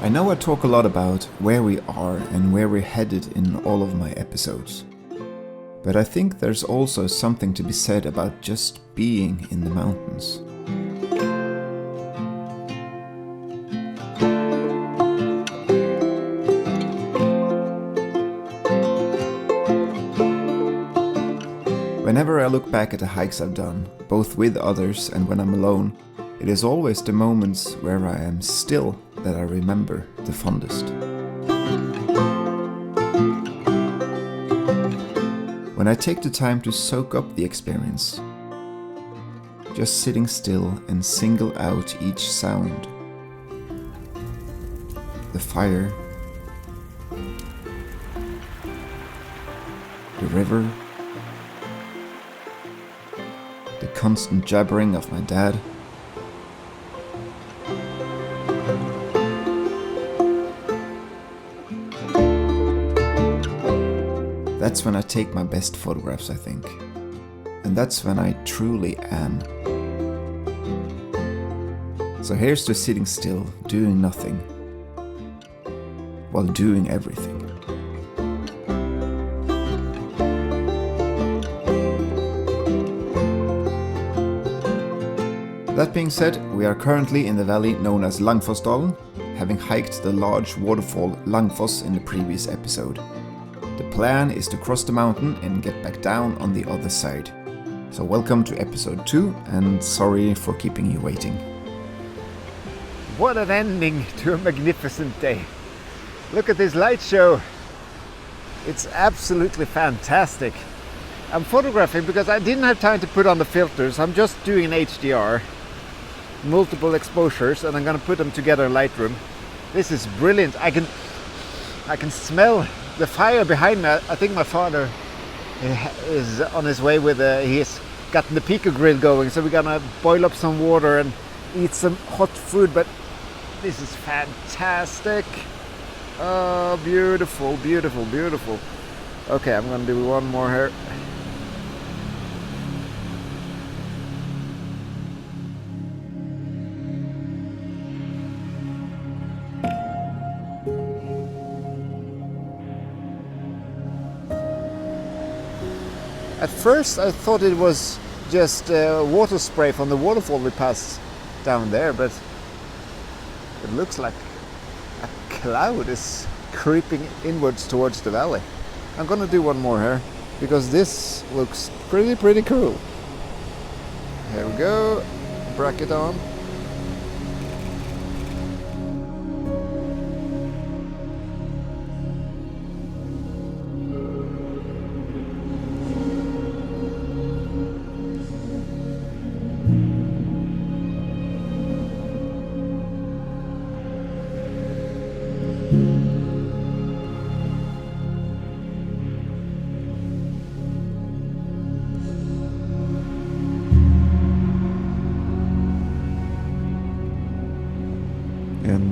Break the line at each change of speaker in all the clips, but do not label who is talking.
I know I talk a lot about where we are and where we're headed in all of my episodes. But I think there's also something to be said about just being in the mountains. Whenever I look back at the hikes I've done, both with others and when I'm alone, it is always the moments where I am still that I remember the fondest. When I take the time to soak up the experience, just sitting still and single out each sound. The fire, the river, the constant jabbering of my dad. That's when I take my best photographs, I think. And that's when I truly am. So here's to sitting still, doing nothing, while doing everything. That being said, we are currently in the valley known as Langfossdalen, having hiked the large waterfall Langfoss in the previous episode. The plan is to cross the mountain and get back down on the other side. So welcome to episode 2 and sorry for keeping you waiting.
What an ending to a magnificent day. Look at this light show. It's absolutely fantastic. I'm photographing because I didn't have time to put on the filters. I'm just doing an HDR, multiple exposures, and I'm going to put them together in Lightroom. This is brilliant. I can smell the fire behind me. I think my father is on his way with he's gotten the Pico grill going, so we're gonna boil up some water and eat some hot food. But this is fantastic. Oh, beautiful, beautiful, beautiful. Okay, I'm gonna do one more here. At first I thought it was just water spray from the waterfall we passed down there, but it looks like a cloud is creeping inwards towards the valley. I'm gonna do one more here because this looks pretty cool. Here we go, bracket on.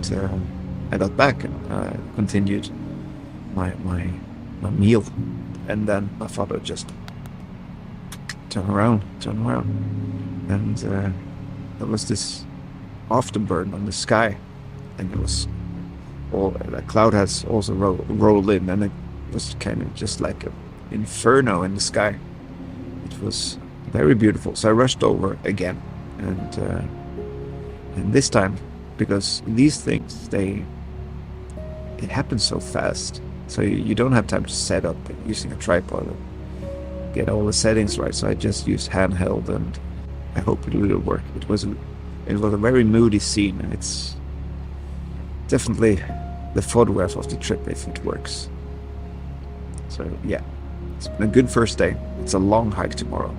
And I got back and continued my meal, and then my father just turned around, and there was this afterburn on the sky, and it was all the cloud has also rolled in, and it was kind of just like an inferno in the sky. It was very beautiful, so I rushed over again, and this time, because these things, it happens so fast, so you don't have time to set up using a tripod and get all the settings right. So I just used handheld, and I hope it will work. It was a very moody scene, and it's definitely the photograph of the trip if it works. So yeah, it's been a good first day. It's a long hike tomorrow,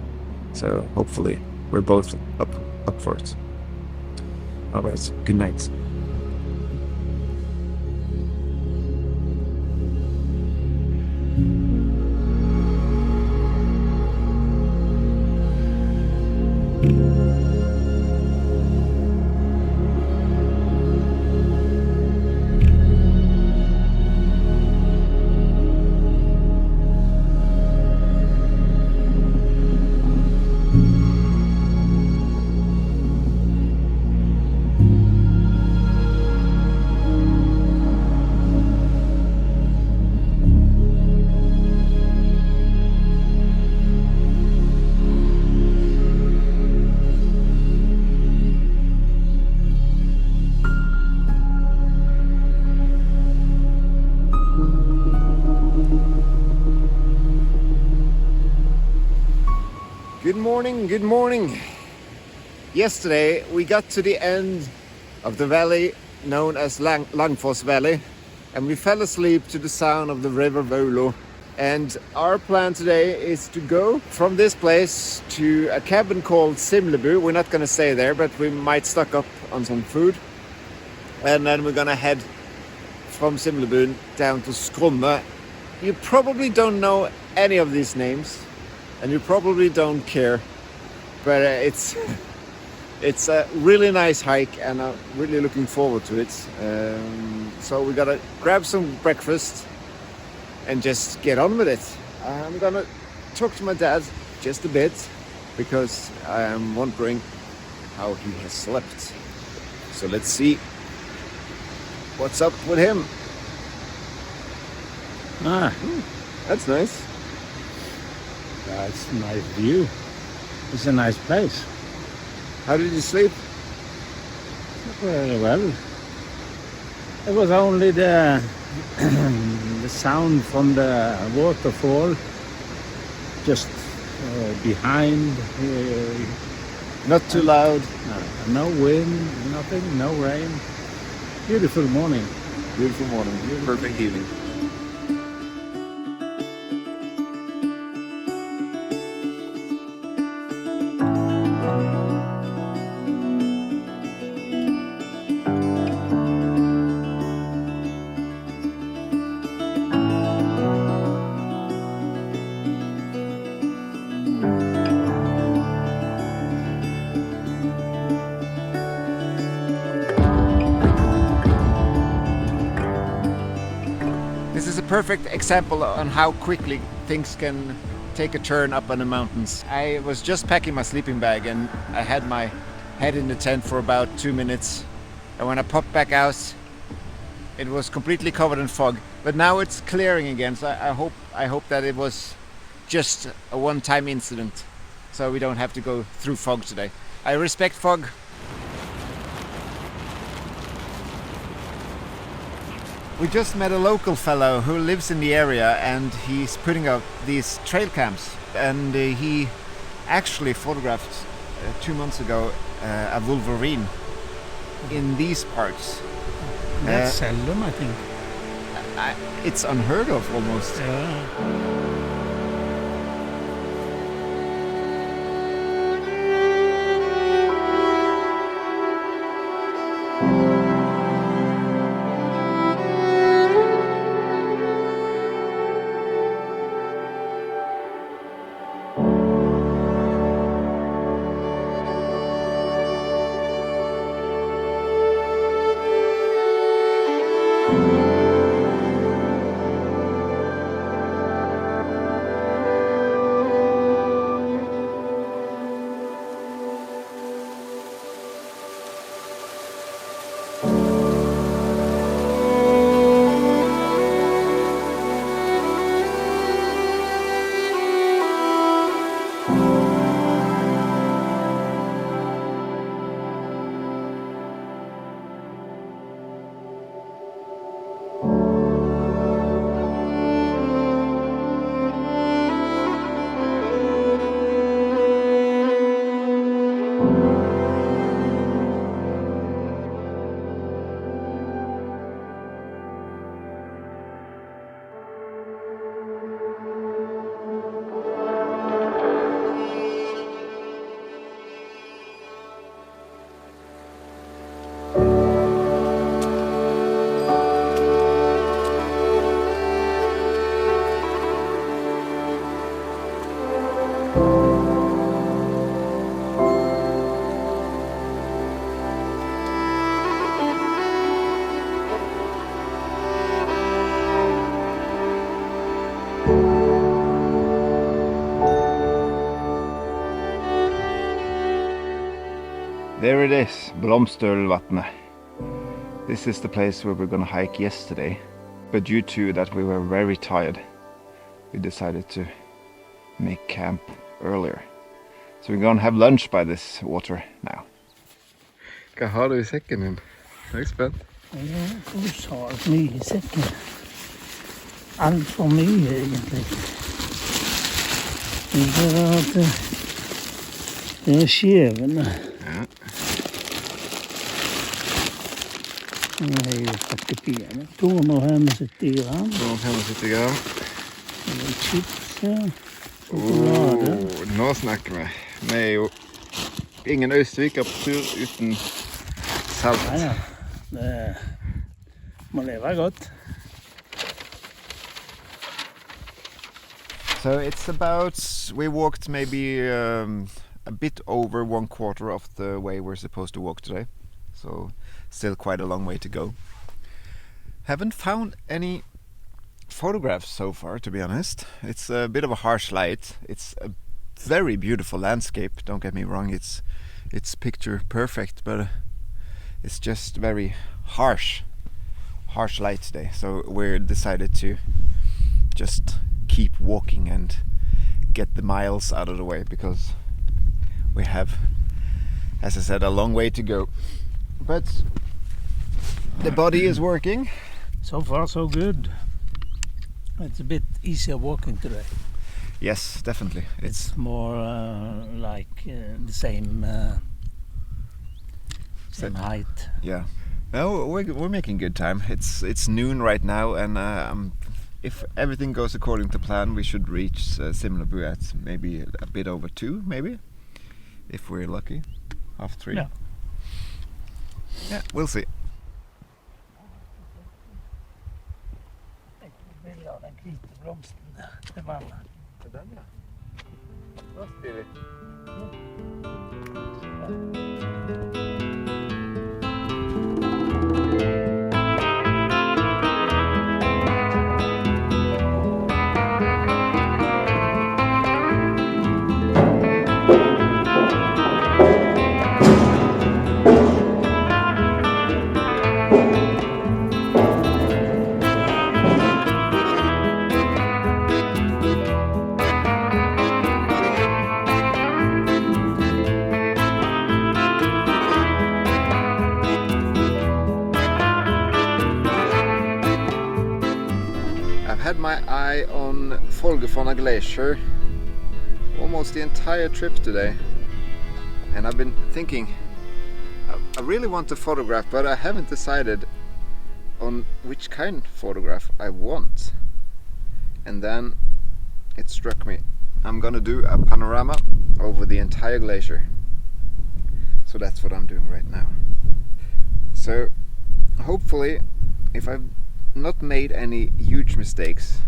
so hopefully we're both up for it. Alright, good night.
morning, good morning. Yesterday we got to the end of the valley known as Langfoss Valley, and we fell asleep to the sound of the river Volo. And our plan today is to go from this place to a cabin called 𝐔𝐬𝐬. We're not going to stay there, but we might stock up on some food. And then we're going to head from 𝐔𝐬𝐬 down to Skrumme. You probably don't know any of these names, and you probably don't care, but it's a really nice hike, and I'm really looking forward to it. So we gotta grab some breakfast and just get on with it. I'm gonna talk to my dad just a bit because I am wondering how he has slept. So let's see what's up with him. That's nice.
That's a nice view. It's a nice place.
How did you sleep?
Very well. It was only the the sound from the waterfall just behind.
Not too loud.
No wind, nothing, no rain. Beautiful morning.
Beautiful morning. Perfect evening. This is a perfect example on how quickly things can take a turn up on the mountains. I was just packing my sleeping bag and I had my head in the tent for about 2 minutes. And when I popped back out, it was completely covered in fog. But now it's clearing again, so I hope that it was just a one-time incident, so we don't have to go through fog today. I respect fog. We just met a local fellow who lives in the area, and he's putting up these trail cams, and he actually photographed 2 months ago a wolverine in these parts.
That's seldom, I think.
It's unheard of almost.
Yeah.
There it is, Blomster. This is the place where we're gonna hike yesterday, but due to that we were very tired, we decided to make camp earlier. So we're gonna have lunch by this water now. Hva har du I sekken din? Jeg spent.
Du sa alt mye I sekken. Alt for mye egentlig. Det at Det är skevene.
Ja.
Den är ju 40 pen. 275 gram.
275 gram.
Det är chips här. Choklad.
Nå snakker vi. Vi er jo ingen 𝐂𝐚𝐬𝐿 på tur uten salt.
Ja, ja. Det må leve godt.
So it's about, we walked maybe a bit over 1/4 of the way we're supposed to walk today. So still quite a long way to go. Haven't found any photographs so far, to be honest. It's a bit of a harsh light. It's a very beautiful landscape, don't get me wrong. It's picture perfect, but it's just very harsh light today. So we're decided to just keep walking and get the miles out of the way, because we have, as I said, a long way to go. But the body is working.
So far so good. It's a bit easier walking today.
Yes, definitely.
It's more like the same height.
Yeah. No, we're making good time. It's noon right now, and if everything goes according to plan, we should reach Simlebu at maybe a bit over 2, maybe, if we're lucky. 2:30.
Yeah.
Yeah, we'll see.
Bilder av den hvite blomsten til mannen.
Den, ja. Da stilig. Had my eye on Folgefonna Glacier almost the entire trip today, and I've been thinking I really want to photograph, but I haven't decided on which kind of photograph I want. And then it struck me, I'm gonna do a panorama over the entire glacier. So that's what I'm doing right now. So hopefully, if I've not made any huge mistakes,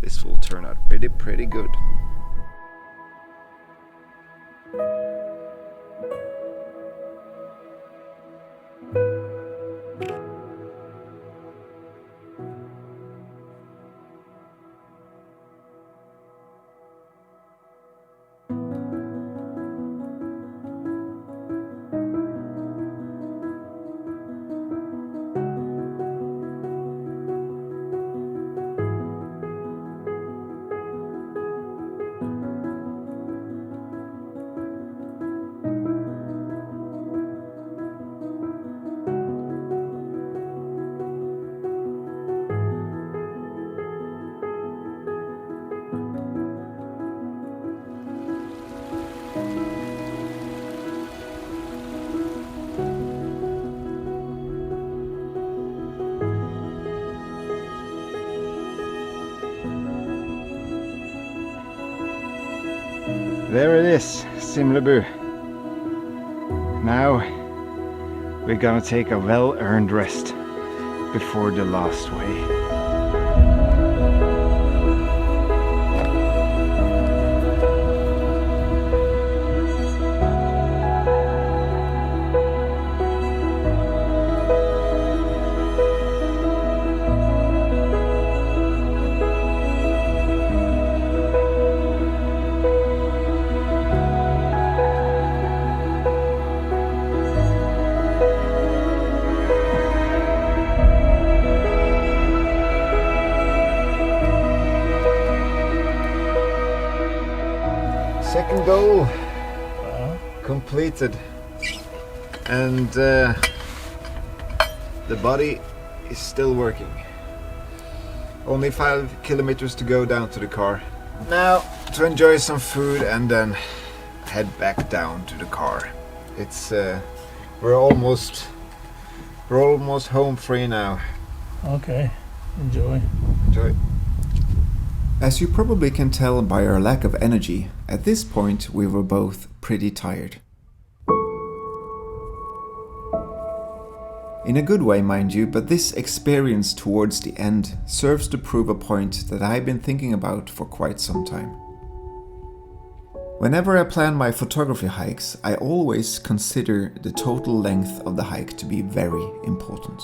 this will turn out pretty good. There it is, Simlebu. Now we're gonna take a well-earned rest before the last way. Second goal completed, and the body is still working. Only 5 kilometers to go down to the car. Now to enjoy some food and then head back down to the car. It's we're almost home free now.
Okay, enjoy.
Enjoy.
As you probably can tell by our lack of energy, at this point we were both pretty tired. In a good way, mind you, but this experience towards the end serves to prove a point that I've been thinking about for quite some time. Whenever I plan my photography hikes, I always consider the total length of the hike to be very important.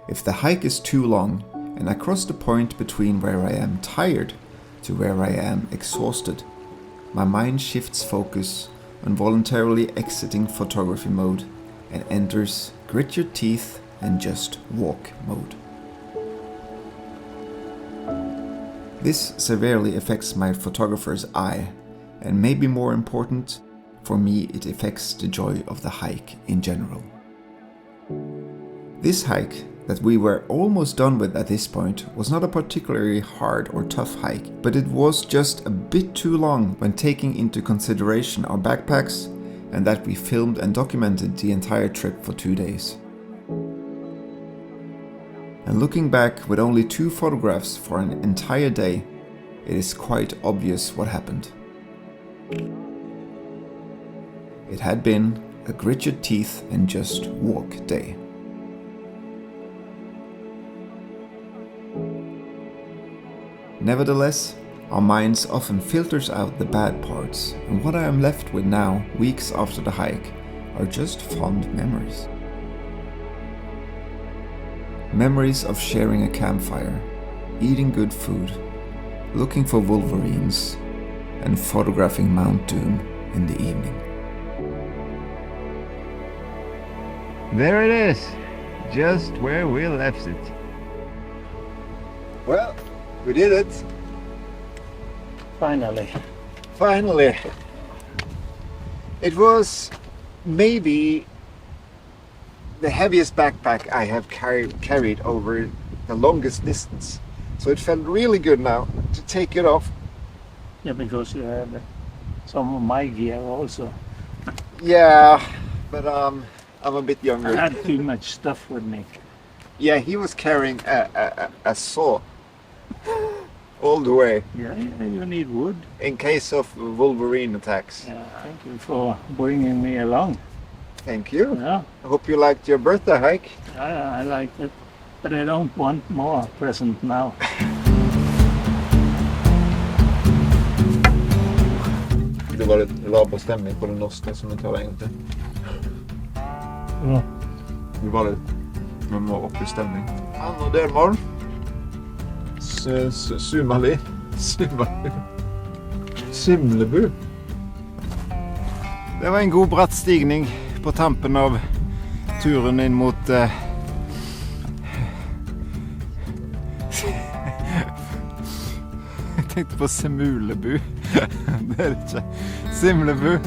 If the hike is too long, and I cross the point between where I am tired to where I am exhausted, my mind shifts focus on voluntarily exiting photography mode and enters grit your teeth and just walk mode. This severely affects my photographer's eye, and maybe more important, for me it affects the joy of the hike in general. This hike, that we were almost done with at this point, was not a particularly hard or tough hike, but it was just a bit too long when taking into consideration our backpacks and that we filmed and documented the entire trip for 2 days. And looking back with only 2 photographs for an entire day, it is quite obvious what happened. It had been a grit your teeth and just walk day. Nevertheless, our minds often filters out the bad parts, and what I am left with now, weeks after the hike, are just fond memories. Memories of sharing a campfire, eating good food, looking for wolverines, and photographing Mount Doom in the evening.
There it is, just where we left it. Well, we did it.
Finally.
Finally. It was maybe the heaviest backpack I have carried over the longest distance. So it felt really good now to take it off.
Yeah, because you have some of my gear also.
Yeah, but I'm a bit younger.
I had too much stuff with me.
Yeah, he was carrying a saw all the way
Yeah, you need wood.
in case of Wolverine attacks.
Yeah, thank you for bringing me along.
Thank you.
Yeah,
I hope you liked your birthday hike.
I like it. But I don't want more present now.
Det var litt laber stemning på det norske som vi tar det egentlig.
Ja.
Det var litt, vi må opp i stemning. Andre delmål. Simlebu. Det var en god bratt stigning på tampen av turen inn mot Jeg tenkte på Semulebu. Det er det ikke. Simlebu.